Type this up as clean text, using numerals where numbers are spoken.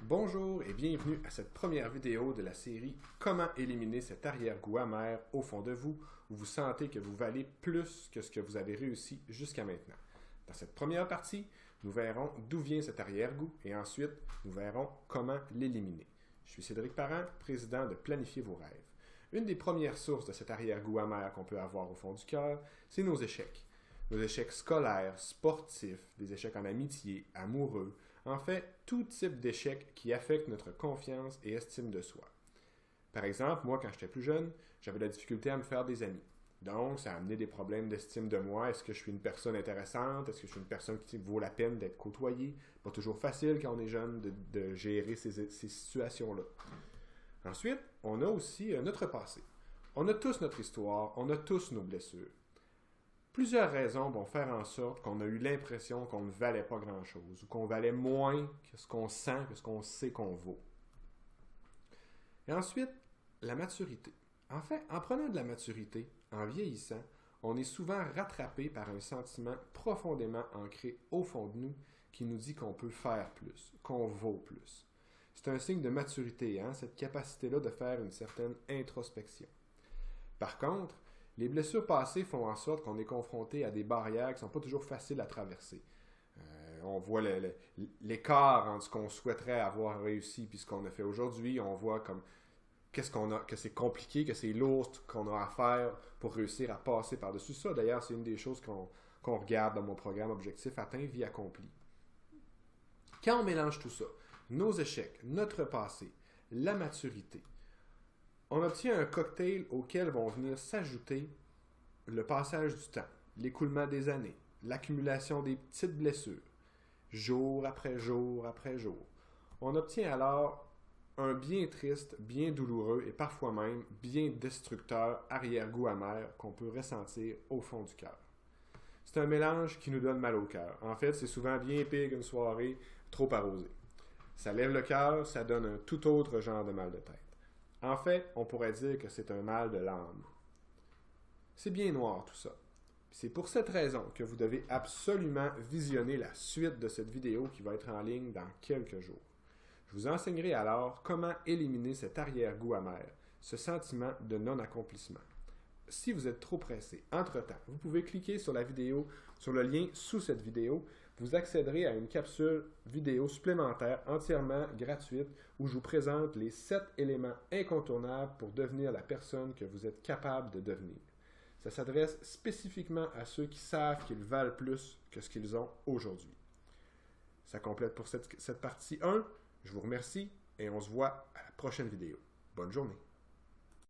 Bonjour et bienvenue à cette première vidéo de la série Comment éliminer cet arrière-goût amer au fond de vous où vous sentez que vous valez plus que ce que vous avez réussi jusqu'à maintenant. Dans cette première partie, nous verrons d'où vient cet arrière-goût et ensuite nous verrons comment l'éliminer. Je suis Cédric Parent, président de Planifier vos rêves. Une des premières sources de cet arrière-goût amer qu'on peut avoir au fond du cœur, c'est nos échecs. Nos échecs scolaires, sportifs, des échecs en amitié, amoureux, en fait, tout type d'échec qui affecte notre confiance et estime de soi. Par exemple, moi, quand j'étais plus jeune, j'avais de la difficulté à me faire des amis. Donc, ça a amené des problèmes d'estime de moi. Est-ce que je suis une personne intéressante? Est-ce que je suis une personne qui vaut la peine d'être côtoyée? Pas toujours facile quand on est jeune de gérer ces situations-là. Ensuite, on a aussi notre passé. On a tous notre histoire, on a tous nos blessures. Plusieurs raisons vont faire en sorte qu'on a eu l'impression qu'on ne valait pas grand-chose ou qu'on valait moins que ce qu'on sent, que ce qu'on sait qu'on vaut. Et ensuite, la maturité. En fait, en prenant de la maturité, en vieillissant, on est souvent rattrapé par un sentiment profondément ancré au fond de nous qui nous dit qu'on peut faire plus, qu'on vaut plus. C'est un signe de maturité, cette capacité-là de faire une certaine introspection. Par contre, les blessures passées font en sorte qu'on est confronté à des barrières qui ne sont pas toujours faciles à traverser. On voit l'écart entre ce qu'on souhaiterait avoir réussi et ce qu'on a fait aujourd'hui. On voit comme que c'est compliqué, que c'est lourd, qu'on a à faire pour réussir à passer par-dessus ça. D'ailleurs, c'est une des choses qu'on regarde dans mon programme Objectif atteint, vie accomplie. Quand on mélange tout ça, nos échecs, notre passé, la maturité, on obtient un cocktail auquel vont venir s'ajouter le passage du temps, l'écoulement des années, l'accumulation des petites blessures, jour après jour après jour. On obtient alors un bien triste, bien douloureux et parfois même bien destructeur arrière-goût amer qu'on peut ressentir au fond du cœur. C'est un mélange qui nous donne mal au cœur. En fait, c'est souvent bien pire qu'une soirée trop arrosée. Ça lève le cœur, ça donne un tout autre genre de mal de tête. En fait, on pourrait dire que c'est un mal de l'âme. C'est bien noir tout ça. C'est pour cette raison que vous devez absolument visionner la suite de cette vidéo qui va être en ligne dans quelques jours. Je vous enseignerai alors comment éliminer cet arrière-goût amer, ce sentiment de non-accomplissement. Si vous êtes trop pressé, entre-temps, vous pouvez cliquer sur la vidéo, sur le lien sous cette vidéo. Vous accéderez à une capsule vidéo supplémentaire entièrement gratuite où je vous présente les 7 éléments incontournables pour devenir la personne que vous êtes capable de devenir. Ça s'adresse spécifiquement à ceux qui savent qu'ils valent plus que ce qu'ils ont aujourd'hui. Ça complète pour cette partie 1. Je vous remercie et on se voit à la prochaine vidéo. Bonne journée.